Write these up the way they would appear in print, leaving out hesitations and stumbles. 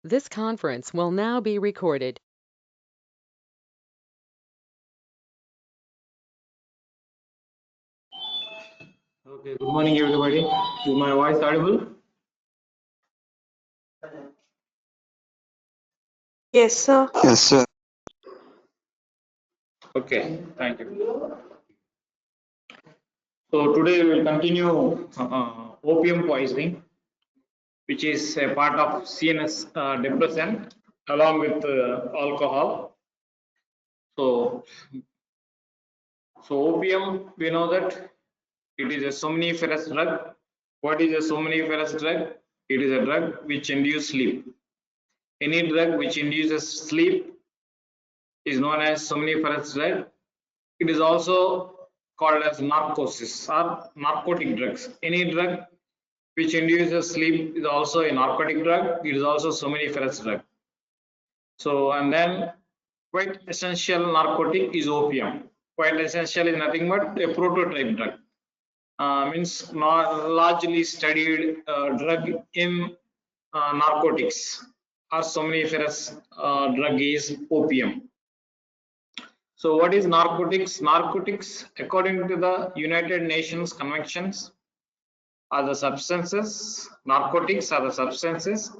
This conference will now be recorded. Okay, good morning everybody. Is my voice audible? Yes, sir. Yes, sir. Okay, thank you. So today we will continue opium poisoning, which is a part of CNS depressant along with alcohol. So, opium, we know that it is a somniferous drug. What is a somniferous drug? It is a drug which induces sleep. Any drug which induces sleep is known as somniferous drug. It is also called as narcosis or narcotic drugs. Any drug which induces sleep is also a narcotic drug. It is also somniferous drug. So, and then quite essential narcotic is opium. Quite essential is nothing but a prototype drug. Means not largely studied drug in narcotics or somniferous drug is opium. So what is narcotics? Narcotics, according to the United Nations conventions, are the substances, narcotics are the substances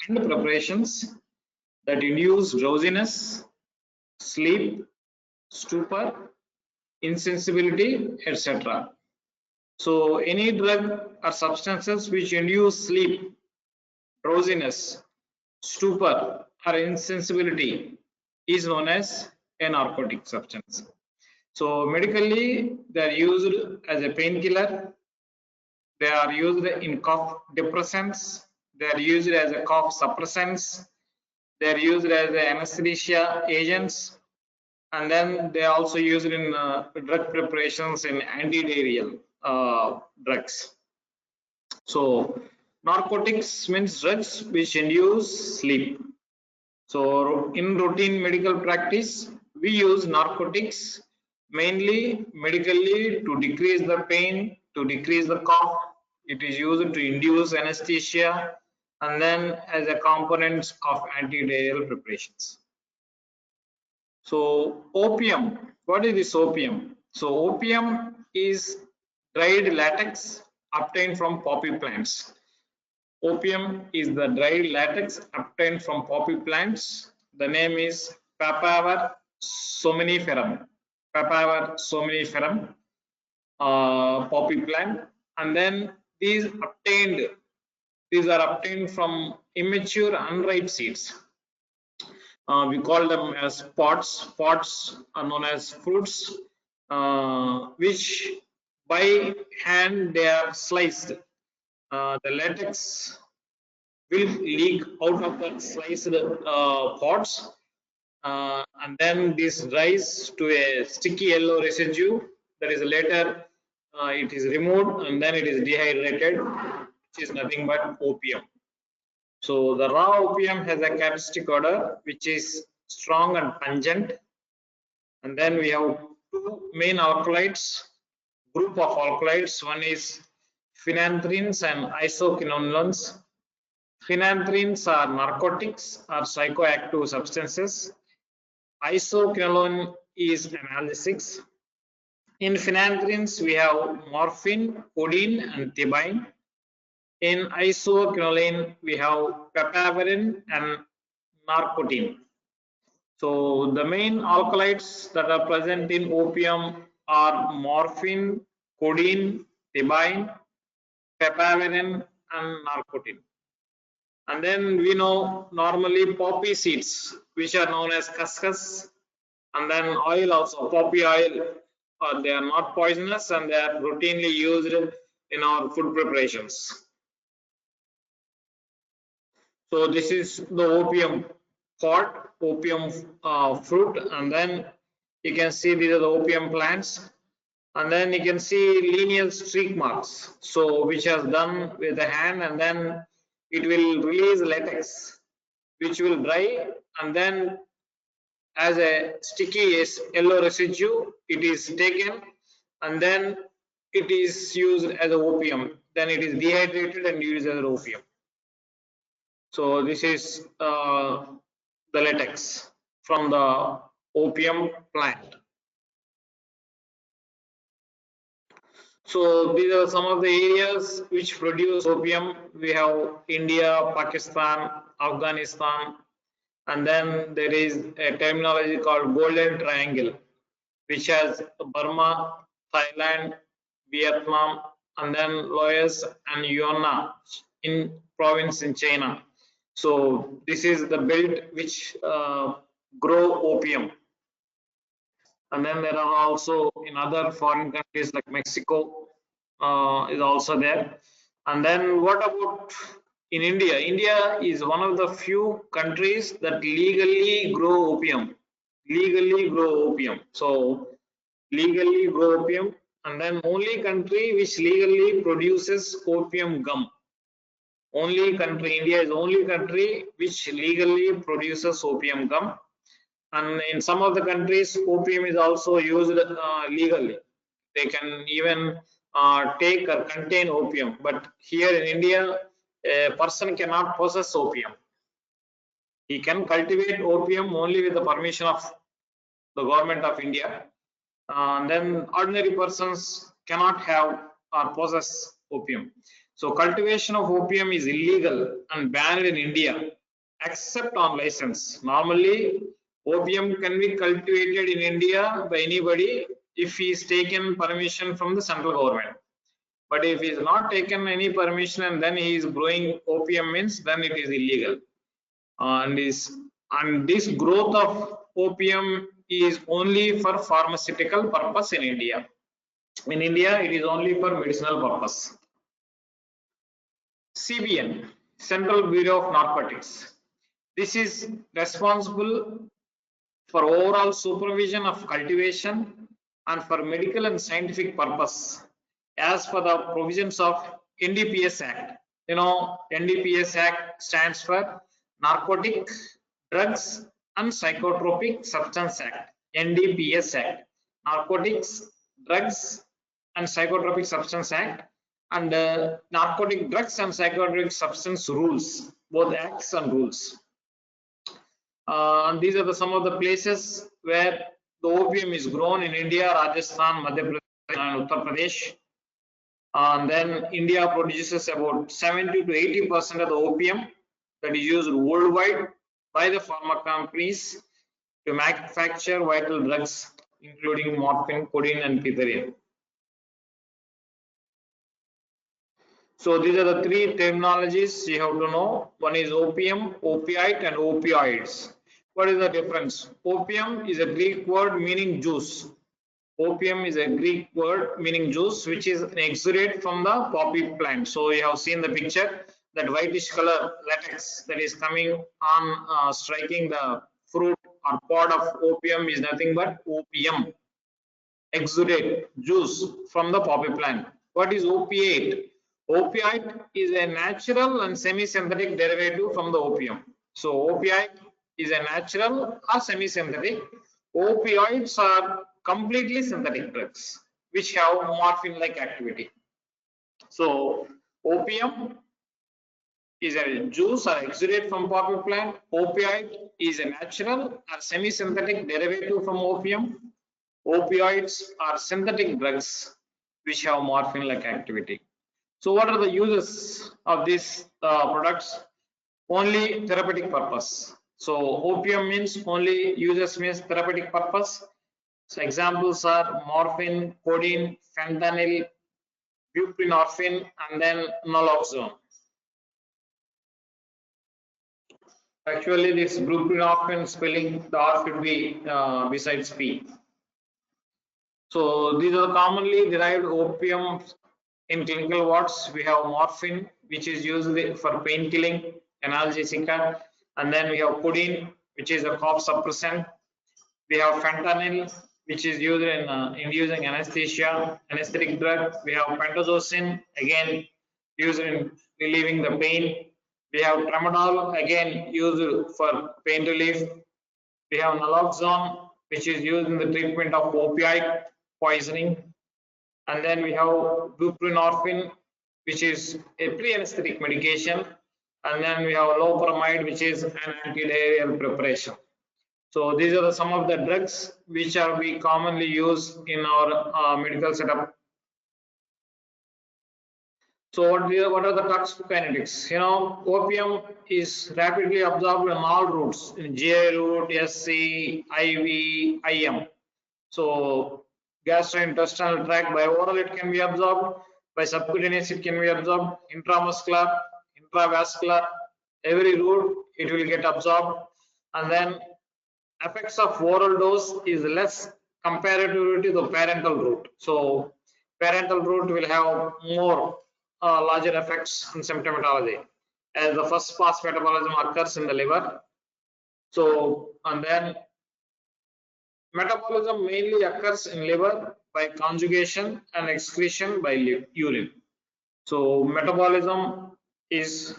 and preparations that induce drowsiness, sleep, stupor, insensibility, etc. So any drug or substances which induce sleep, drowsiness, stupor or insensibility is known as a narcotic substance. So medically, they are used as a painkiller. They are used in cough depressants. They are used as a cough suppressants. They are used as anesthesia agents, and then they are also used in drug preparations in antidiarrheal drugs. So narcotics means drugs which induce sleep. So in routine medical practice, we use narcotics mainly medically to decrease the pain, to decrease the cough. It is used to induce anesthesia and then as a component of antidiarrheal preparations. So opium, what is this opium? So opium is dried latex obtained from poppy plants. Opium is the dried latex obtained from poppy plants. The name is Papaver somniferum. Papaver somniferum poppy plant. And then these are obtained from immature unripe seeds. We call them as pods. Pods are known as fruits, which by hand they are sliced. The latex will leak out of the sliced pods, and then this dries to a sticky yellow residue that is later it is removed and then it is dehydrated, which is nothing but opium. So the raw opium has a characteristic odor which is strong and pungent, and then we have two main alkaloids, group of alkaloids. One is phenanthrines and isoquinones. Phenanthrines are narcotics or psychoactive substances. Isoquinone is analgesics. In phenanthrines, we have morphine, codeine, and thebaine. In isoquinone, we have papaverine and narcotine. So the main alkaloids that are present in opium are morphine, codeine, thebaine, papaverine, and narcotine. And then we know normally poppy seeds, which are known as cuscus, and then oil also, poppy oil. They are not poisonous and they are routinely used in our food preparations. So this is the opium pod, opium fruit, and then you can see these are the opium plants, and then you can see linear streak marks, so which has done with the hand, and then it will release latex which will dry, and then as a sticky yellow residue it is taken and then it is used as a opium, then it is dehydrated and used as an opium. So this is the latex from the opium plant. So these are some of the areas which produce opium. We have India, Pakistan, Afghanistan, and then there is a terminology called Golden Triangle, which has Burma, Thailand, Vietnam, and then Laos and Yunnan in province in China. So this is the belt which grow opium. And then there are also in other foreign countries like Mexico is also there. And then what about in India? India is one of the few countries that legally grow opium. Legally grow opium. So legally grow opium, and then only country which legally produces opium gum. Only country, India is only country which legally produces opium gum. And in some of the countries, opium is also used legally. They can even take or contain opium. But here in India, a person cannot possess opium. He can cultivate opium only with the permission of the government of India. And then ordinary persons cannot have or possess opium. So cultivation of opium is illegal and banned in India except on license. Normally, opium can be cultivated in India by anybody if he is taken permission from the central government. But if he is not taken any permission and then he is growing opium means then it is illegal. And this growth of opium is only for pharmaceutical purpose in India. In India, it is only for medicinal purpose. CBN, Central Bureau of Narcotics. This is responsible for overall supervision of cultivation and for medical and scientific purpose as per the provisions of NDPS Act. You know, NDPS Act stands for Narcotic Drugs and Psychotropic Substance Act. NDPS Act, Narcotics, Drugs and Psychotropic Substance Act, and Narcotic Drugs and Psychotropic Substance Rules, both acts and rules. And these are some of the places where the opium is grown in India: Rajasthan, Madhya Pradesh, and Uttar Pradesh. And then India produces about 70 to 80% of the opium that is used worldwide by the pharma companies to manufacture vital drugs, including morphine, codeine, and pethidine. So these are the three terminologies you have to know. One is opium, opiate, and opioids. What is the difference? Opium is a Greek word meaning juice. Opium is a Greek word meaning juice, which is an exudate from the poppy plant. So you have seen the picture, that whitish color latex that is coming on striking the fruit or pod of opium is nothing but opium, exudate, juice from the poppy plant. What is opiate? Opiate is a natural and semi-synthetic derivative from the opium. So opiate is a natural or semi-synthetic. Opioids are completely synthetic drugs which have morphine-like activity. So opium is a juice or exudate from poppy plant. Opioid is a natural or semi-synthetic derivative from opium. Opioids are synthetic drugs which have morphine-like activity. So what are the uses of these products? Only therapeutic purpose. So opium means only uses means therapeutic purpose. So examples are morphine, codeine, fentanyl, buprenorphine, and then naloxone. Actually, this buprenorphine spelling, the R should be besides P. So these are commonly derived opium in clinical wards. We have morphine, which is used for pain killing, analgesia, and then we have codeine, which is a cough suppressant. We have fentanyl, which is used in inducing anesthesia, anesthetic drug. We have pentazocine, again used in relieving the pain. We have tramadol, again used for pain relief. We have naloxone, which is used in the treatment of opioid poisoning. And then we have buprenorphine, which is a pre-anesthetic medication. and then we have loperamide, which is an antidiarrheal preparation. So these are some of the drugs which are we commonly use in our medical setup. So what are the toxicokinetics? Opium is rapidly absorbed in all routes, in GI route, SC, IV, IM. So gastrointestinal tract, by oral it can be absorbed, by subcutaneous it can be absorbed, intramuscular, intravascular, every route it will get absorbed, and then effects of oral dose is less comparatively to the parental route. So parental route will have more larger effects in symptomatology, as the first pass metabolism occurs in the liver. So, and then metabolism mainly occurs in liver by conjugation and excretion by urine. So metabolism is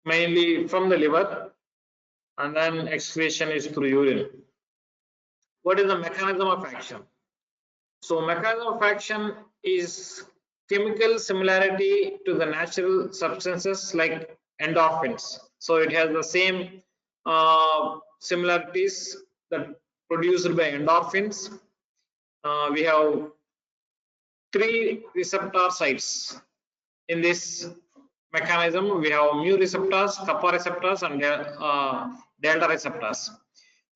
mainly from the liver, and then excretion is through urine. What is the mechanism of action? So mechanism of action is chemical similarity to the natural substances like endorphins. So it has the same similarities that produced by endorphins. We have three receptor sites in this mechanism. We have mu receptors, kappa receptors, and delta receptors.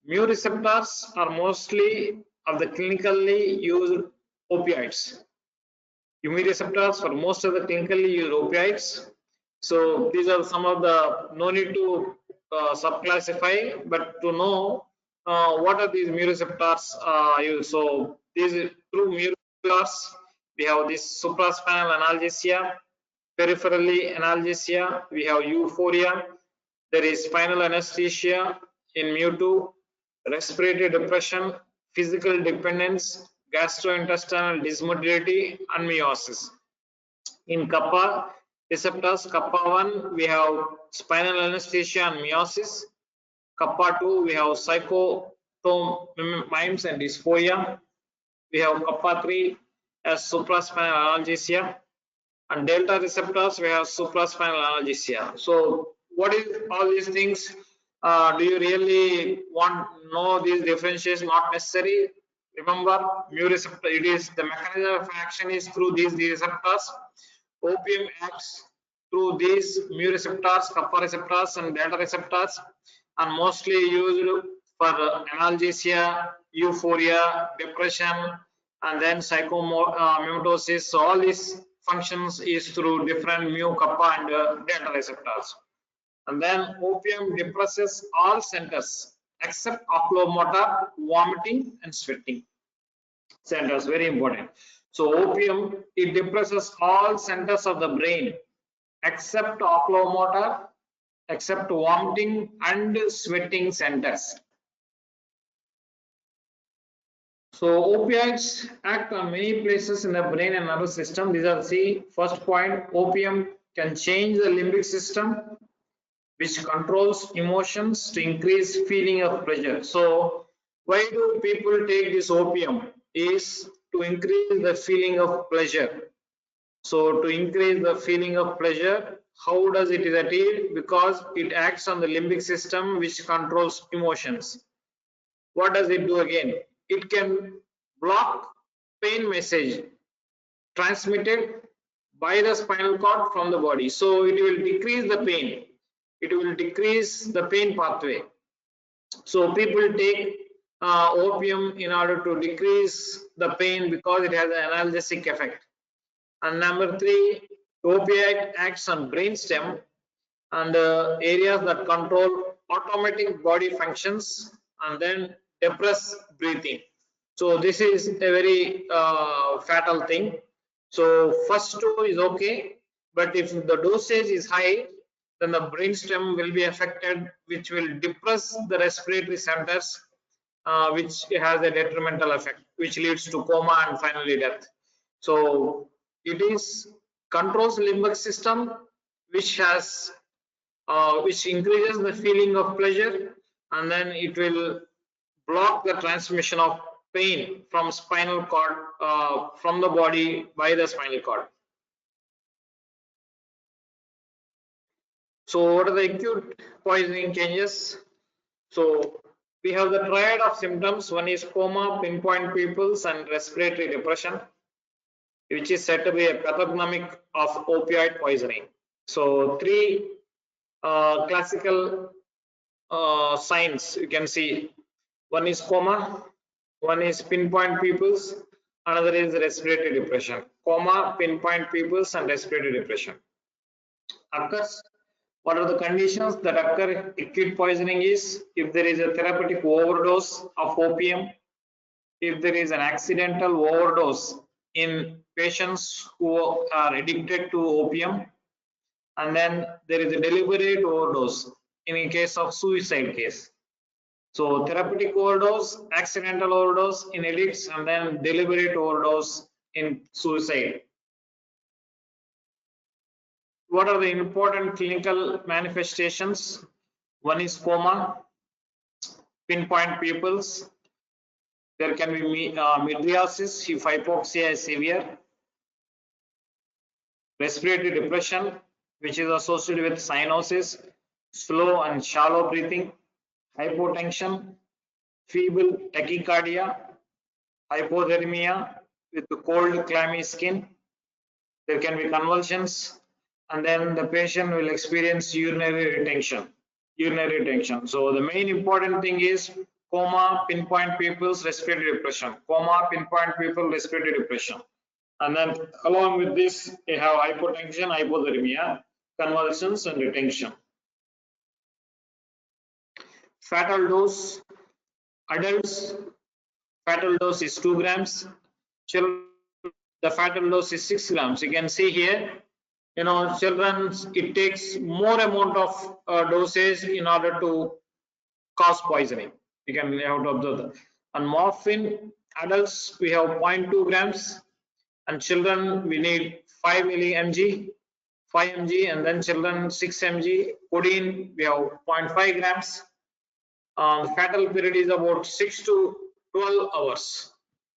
Mu receptors are mostly of the clinically used opioids. Mu receptors for most of the clinically used opioids. So these are some of the, no need to subclassify, but to know what are these mu receptors used. So these through mu receptors we have this supraspinal analgesia, peripherally analgesia, we have euphoria, there is spinal anesthesia in mu2, respiratory depression, physical dependence, gastrointestinal dysmotility, and meiosis. In kappa receptors, kappa 1 we have spinal anesthesia and meiosis. Kappa 2 we have cytotomimes and dysphoria. We have kappa 3 as supraspinal analgesia, and delta receptors we have supraspinal analgesia. So what is all these things? Do you really want to know these differentials? Not necessary. Remember, mu receptor, it is the mechanism of action is through these receptors. Opium acts through these mu receptors, kappa receptors, and delta receptors, and mostly used for analgesia, euphoria, depression, and then psychomimetosis. So all these functions is through different mu, kappa, and delta receptors. And then opium depresses all centers except oculomotor, vomiting, and sweating centers. Very important. So opium, it depresses all centers of the brain except oculomotor, except vomiting and sweating centers. So opioids act on many places in the brain and nervous system. These are the first point. Opium can change the limbic system, which controls emotions to increase feeling of pleasure. So why do people take this opium? Is to increase the feeling of pleasure. So to increase the feeling of pleasure, how does it is achieved? Because it acts on the limbic system, which controls emotions. What does it do again? It can block pain message transmitted by the spinal cord from the body. So it will decrease the pain. It will decrease the pain pathway. So people take opium in order to decrease the pain because it has an analgesic effect. And number 3, opioid acts on brainstem and areas that control automatic body functions and then depress breathing. So this is a very fatal thing. So first 2 is okay, but if the dosage is high, then the brainstem will be affected, which will depress the respiratory centers, which has a detrimental effect, which leads to coma and finally death. So it is controls limbic system, which has which increases the feeling of pleasure, and then it will block the transmission of pain from spinal cord from the body by the spinal cord. So what are the acute poisoning changes? So we have the triad of symptoms. One is coma, pinpoint pupils, and respiratory depression, which is said to be a pathognomic of opioid poisoning. So three classical signs you can see. One is coma, one is pinpoint pupils, another is respiratory depression. Coma, pinpoint pupils, and respiratory depression occurs. What are the conditions that occur acute poisoning is if there is a therapeutic overdose of opium, if there is an accidental overdose in patients who are addicted to opium, and then there is a deliberate overdose in a case of suicide case. So therapeutic overdose, accidental overdose in addicts, and then deliberate overdose in suicide. What are the important clinical manifestations? One is coma, pinpoint pupils. There can be mydriasis if hypoxia is severe. Respiratory depression, which is associated with cyanosis, slow and shallow breathing, hypotension, feeble tachycardia, hypothermia with cold clammy skin. There can be convulsions, and then the patient will experience urinary retention. So the main important thing is coma, pinpoint pupils, respiratory depression. Coma, pinpoint pupil, respiratory depression. And then along with this, you have hypotension, hypothermia, convulsions, and retention. Fatal dose, adults, fatal dose is 2 grams. Children, the fatal dose is 6 grams. You can see here, children, it takes more amount of dosage in order to cause poisoning. You can have to observe that. And morphine, adults, we have 0.2 grams, and children, we need 5 mg, and then children 6 mg. Codeine, we have 0.5 grams. Fatal period is about 6 to 12 hours.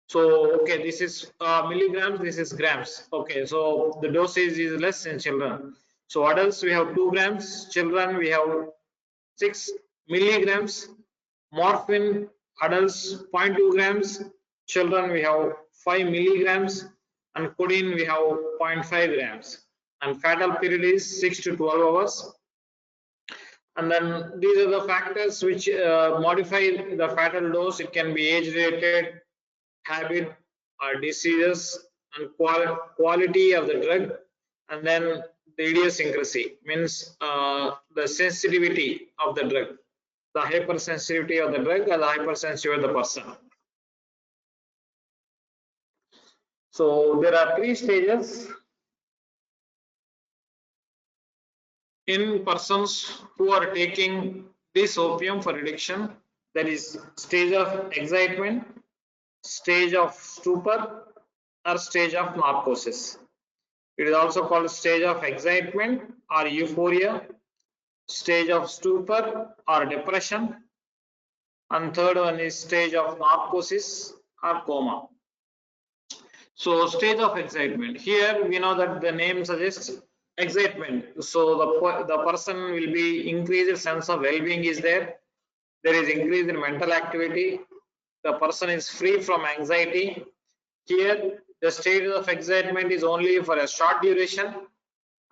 So, okay, this is milligrams, this is grams. Okay, so the dosage is less in children. So adults, we have 2 grams. Children, we have 6 milligrams. Morphine, adults 0.2 grams. Children, we have 5 milligrams. And codeine, we have 0.5 grams. And fatal period is 6 to 12 hours. And then these are the factors which modify the fatal dose. It can be age related, habit, or diseases, and quality of the drug, and then the idiosyncrasy means the sensitivity of the drug, the hypersensitivity of the drug, or the hypersensitivity of the person. So there are 3 stages in persons who are taking this opium for addiction. That is stage of excitement, stage of stupor, or stage of narcosis. It is also called stage of excitement or euphoria, stage of stupor or depression, and third one is stage of narcosis or coma. So stage of excitement, here we know that the name suggests excitement. So the person will be increased sense of well-being is there. There is increase in mental activity. The person is free from anxiety. Here the stage of excitement is only for a short duration,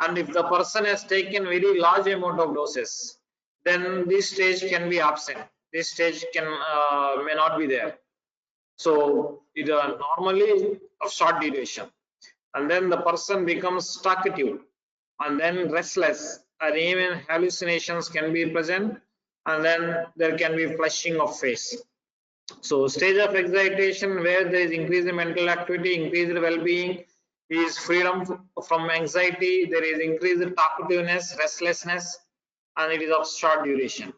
and if the person has taken very large amount of doses, then this stage can be absent. This stage can may not be there. So it is normally of short duration, and then the person becomes talkative, and then restless, and even hallucinations can be present, and then there can be flushing of face. So stage of excitation, where there is increased mental activity, increased well-being, is freedom from anxiety, there is increased talkativeness, restlessness, and it is of short duration.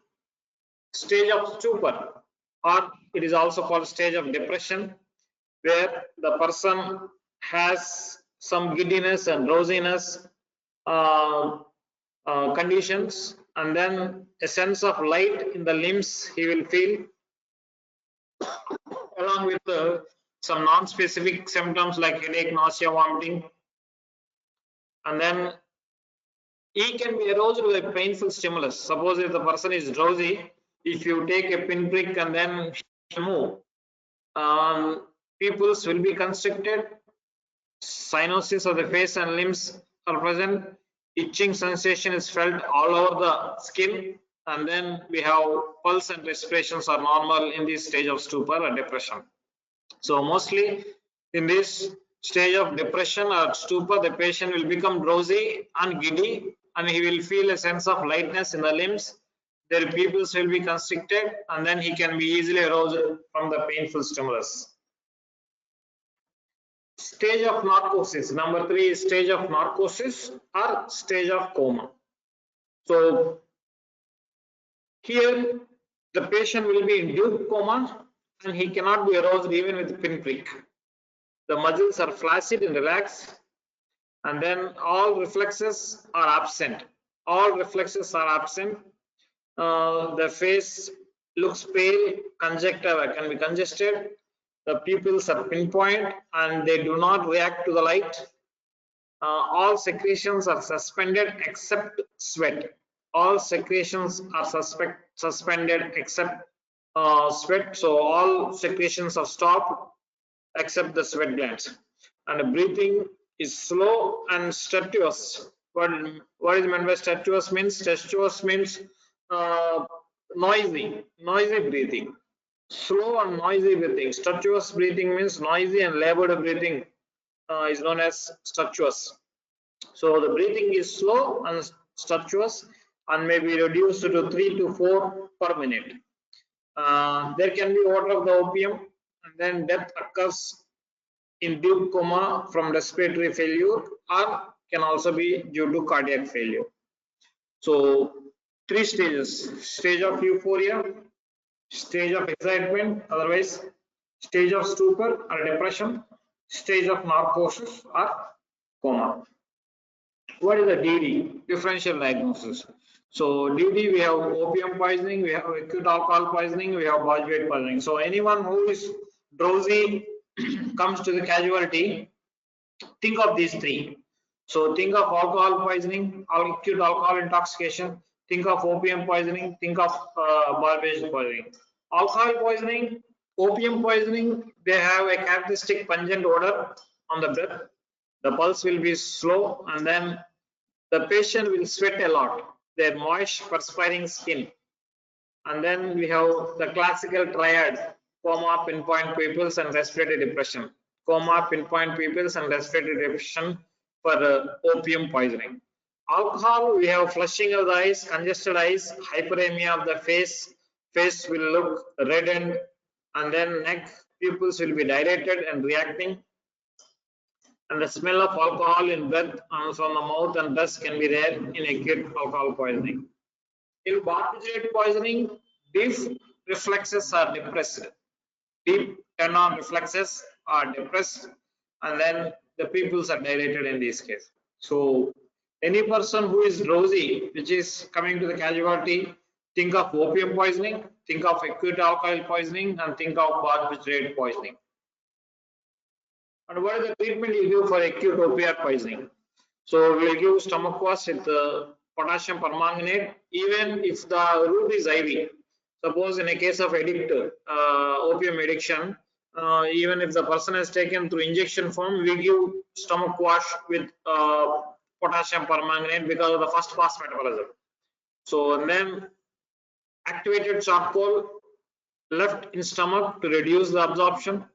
Stage of stupor, or it is also called stage of depression, where the person has some giddiness and drowsiness conditions, and then a sense of light in the limbs he will feel, along with some non-specific symptoms like headache, nausea, vomiting. And then He can be aroused with a painful stimulus. Suppose if the person is drowsy, if you take a pinprick and then move, pupils will be constricted, cyanosis of the face and limbs are present, itching sensation is felt all over the skin, and then we have pulse and respirations are normal in this stage of stupor or depression. So mostly in this stage of depression or stupor, the patient will become drowsy and giddy, and he will feel a sense of lightness in the limbs. Their pupils will be constricted, and then he can be easily aroused from the painful stimulus. Stage of narcosis. Number 3 is stage of narcosis or stage of coma. So here the patient will be in deep coma and he cannot be aroused even with pinprick. The muscles are flaccid and relaxed, and then all reflexes are absent. All reflexes are absent. The face looks pale, conjunctiva can be congested. The pupils are pinpoint and they do not react to the light. All secretions are suspended except sweat. All secretions are suspended except sweat. So all secretions are stopped except the sweat glands. And breathing is slow and stertorous. What is meant by stertorous means? Stertorous means noisy breathing. Slow and noisy breathing. Stertorous breathing means noisy and labored breathing is known as stertorous. So the breathing is slow and stertorous and may be reduced to 3 to 4 per minute. There can be odor of the opium, and then death occurs in deep coma from respiratory failure or can also be due to cardiac failure. So 3 stages: stage of euphoria, stage of excitement, otherwise stage of stupor or depression, stage of narcosis or coma. What is the DD? Differential diagnosis. So DD, we have opium poisoning, we have acute alcohol poisoning, we have barbiturate poisoning. So anyone who is drowsy comes to the casualty, think of these 3. So think of alcohol poisoning, acute alcohol intoxication, think of opium poisoning, think of barbiturate poisoning. Alcohol poisoning, opium poisoning, they have a characteristic pungent odor on the breath. The pulse will be slow, and then the patient will sweat a lot, their moist perspiring skin. And then we have the classical triad: coma, pinpoint pupils and respiratory depression. Coma, pinpoint pupils and respiratory depression for opium poisoning. Alcohol, we have flushing of the eyes, congested eyes, hyperemia of the face will look reddened, and then neck pupils will be dilated and reacting, and the smell of alcohol in breath from the mouth and breath can be there in acute alcohol poisoning. In barbiturate poisoning, deep reflexes are depressed. Deep turn-on reflexes are depressed, and then the pupils are dilated in this case. So any person who is drowsy, which is coming to the casualty, think of opium poisoning, think of acute alcohol poisoning, and think of barbiturate poisoning. And what is the treatment you give for acute opioid poisoning? So we will give stomach wash with potassium permanganate, even if the route is IV. Suppose in a case of opium addiction, even if the person has taken through injection form, we give stomach wash with potassium permanganate because of the first pass metabolism. So and then activated charcoal left in stomach to reduce the absorption.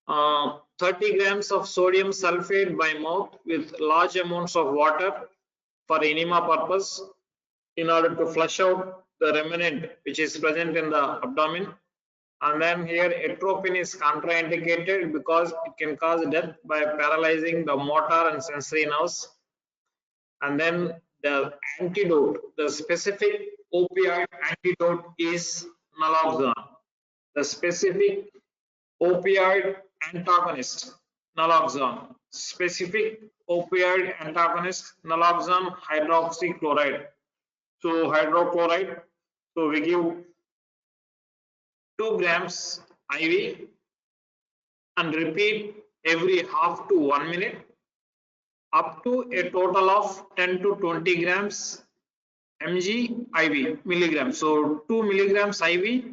30 grams of sodium sulfate by mouth with large amounts of water for enema purpose in order to flush out the remnant which is present in the abdomen. And then here atropine is contraindicated because it can cause death by paralyzing the motor and sensory nerves. And then the antidote, the specific opioid antidote is naloxone. The specific opioid antagonist, naloxone. Specific opioid antagonist, naloxone hydroxychloride. So hydrochloride, so we give 2 grams IV and repeat every half to 1 minute. up to a total of 10 to 20 grams mg IV milligrams. So 2 milligrams IV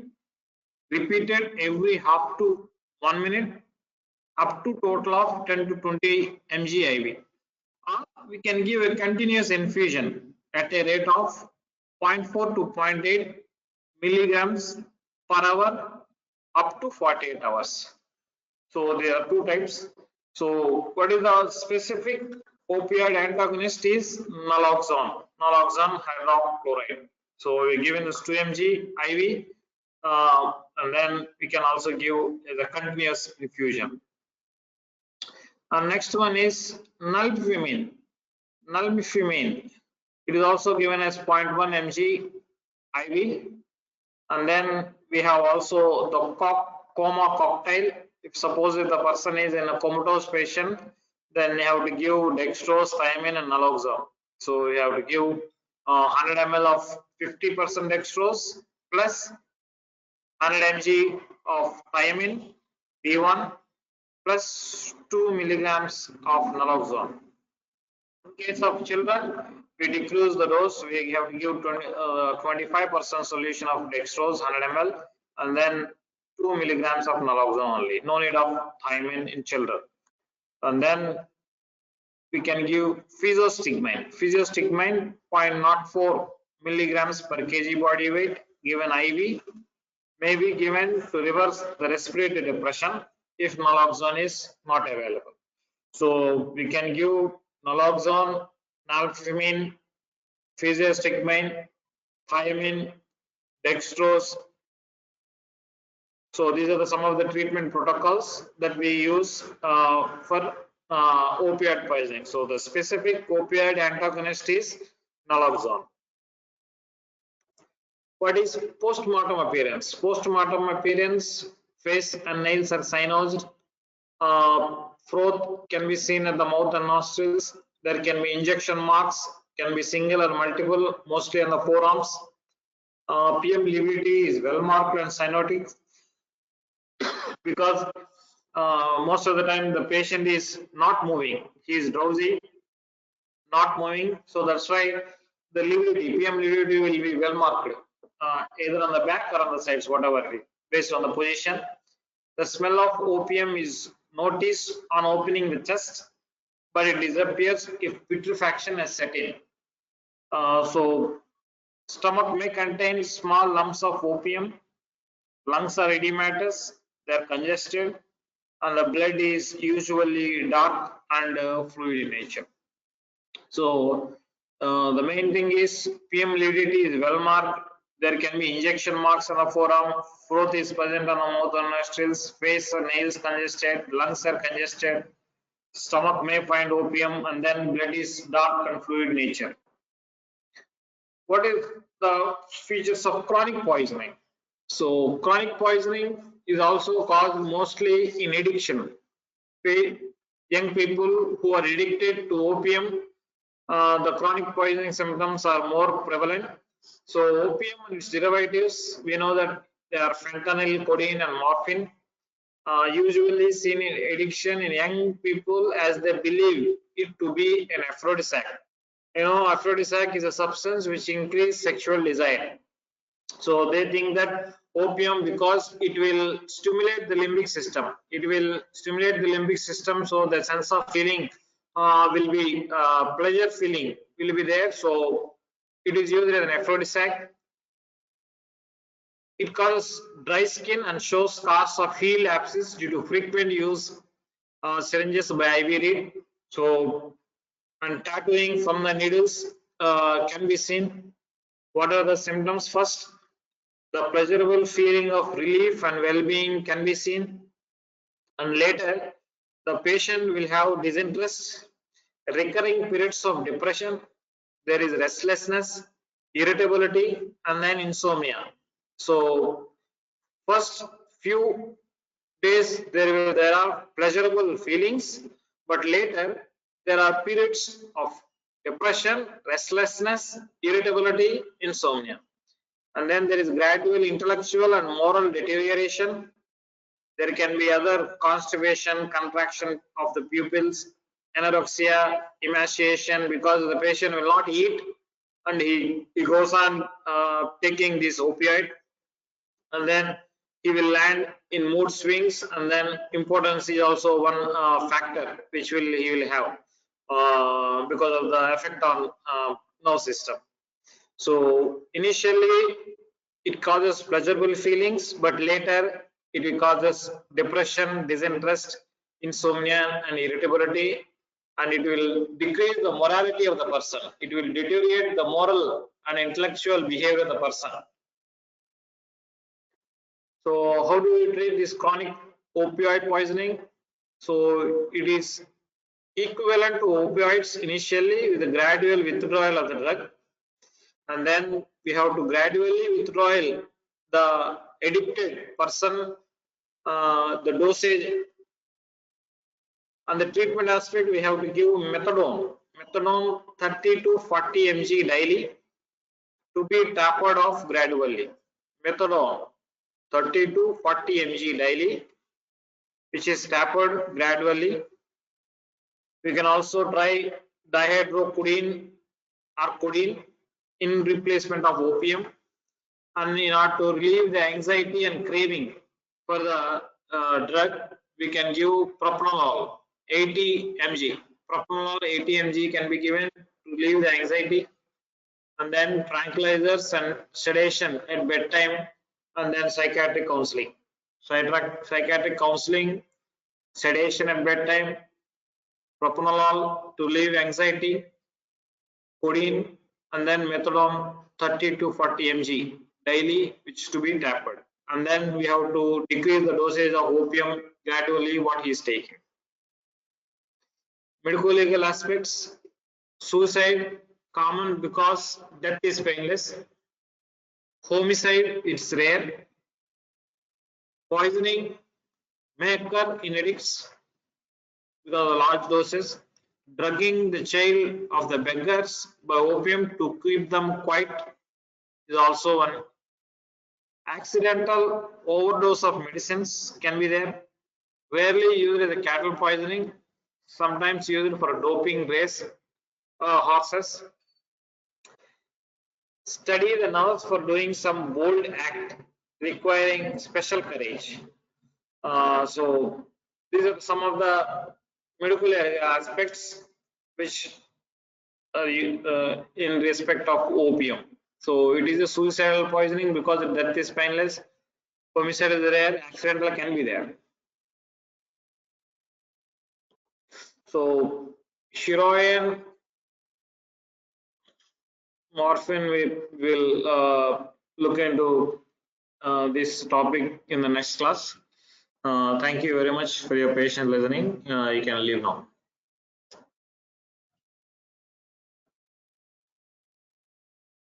repeated every half to 1 minute up to total of 10 to 20 mg IV. Or we can give a continuous infusion at a rate of 0.4 to 0.8 milligrams per hour up to 48 hours. So there are two types. So what is the specific opioid antagonist is naloxone, naloxone hydrochloride. So we given this 2 mg IV, and then we can also give the continuous infusion. And next one is nalbuphine. Nalbuphine. It is also given as 0.1 mg IV. And then we have also the coma cocktail. If suppose if the person is in a comatose patient, then you have to give dextrose, thiamine, and naloxone. So you have to give 100 ml of 50% dextrose plus 100 mg of thiamine D1 plus 2 milligrams of naloxone. In case of children, we decrease the dose. We have to give 25% solution of dextrose, 100 ml, and then 2 milligrams of naloxone only. No need of thiamine in children. And then we can give physostigmine. Physostigmine 0.04 milligrams per kg body weight given IV may be given to reverse the respiratory depression if naloxone is not available. So we can give naloxone, nalbuphine, physostigmine, thiamine, dextrose. So these are some of the treatment protocols that we use for opioid poisoning. So the specific opioid antagonist is naloxone. What is postmortem appearance? Postmortem appearance, face and nails are cyanosed. Froth can be seen at the mouth and nostrils. There can be injection marks, can be single or multiple, mostly on the forearms. PM lividity is well marked and cyanotic because most of the time the patient is not moving. He is drowsy, not moving. So that's why the lividity, PM lividity will be well marked, either on the back or on the sides, whatever, based on the position. The smell of opium is noticed on opening the chest, but it disappears if putrefaction has set in. So stomach may contain small lumps of opium. Lungs are edematous, they are congested, and the blood is usually dark and fluid in nature. So the main thing is PM lividity is well marked. There can be injection marks on the forearm. Froth is present on the mouth and nostrils. Face and nails congested. Lungs are congested. Stomach may find opium, and then blood is dark and fluid nature. What is the features of chronic poisoning? So chronic poisoning is also caused mostly in addiction. Young people who are addicted to opium, the chronic poisoning symptoms are more prevalent. So opium and its derivatives, we know that they are fentanyl, codeine, and morphine. Usually seen in addiction in young people as they believe it to be an aphrodisiac. You know, aphrodisiac is a substance which increases sexual desire. So they think that opium, because it will stimulate the limbic system. It will stimulate the limbic system, so the sense of feeling will be pleasure feeling will be there. So it is used as an aphrodisiac. It causes dry skin and shows scars of heel abscess due to frequent use syringes by IV reed. So, and tattooing from the needles can be seen. What are the symptoms? First, the pleasurable feeling of relief and well-being can be seen, and later the patient will have disinterest, recurring periods of depression, there is restlessness, irritability, and then insomnia. So first few days there are pleasurable feelings, but later there are periods of depression, restlessness, irritability, insomnia. And then there is gradual intellectual and moral deterioration. There can be other constipation, contraction of the pupils, anorexia, emaciation, because the patient will not eat and he goes on taking this opioid, and then he will land in mood swings, and then impotence is also one factor which he will have because of the effect on nerve system. So initially it causes pleasurable feelings, but later it will causes depression, disinterest, insomnia and irritability, and it will decrease the morality of the person. It will deteriorate the moral and intellectual behavior of the person. So how do we treat this chronic opioid poisoning? So it is equivalent to opioids initially with a gradual withdrawal of the drug, and then we have to gradually withdraw the addicted person, the dosage. On the treatment aspect, we have to give methadone 30 to 40 mg daily to be tapered off gradually. Methadone 30 to 40 mg daily, which is tapered gradually. We can also try dihydrocodeine or codeine in replacement of opium, and in order to relieve the anxiety and craving for the drug, we can give propranolol 80 mg. Propranolol 80 mg can be given to relieve the anxiety, and then tranquilizers and sedation at bedtime, and then psychiatric counseling. Psychiatric counseling, sedation at bedtime, propranolol to relieve anxiety, codeine, and then methadone 30 to 40 mg daily, which is to be tapered. And then we have to decrease the dosage of opium gradually what he is taking. Medical legal aspects: suicide common because death is painless. Homicide, it's rare. Poisoning may occur in addicts because of large doses. Drugging the child of the beggars by opium to keep them quiet is also one. Accidental overdose of medicines can be there. Rarely used as a cattle poisoning, sometimes used for a doping race horses. Study the nerves for doing some bold act requiring special courage. So these are some of the medical aspects which are in respect of opium. So it is a suicidal poisoning because death is painless. Homicide is rare. Accidental can be there. So heroin, morphine, we will look into this topic in the next class. Thank you very much for your patient listening. You can leave now.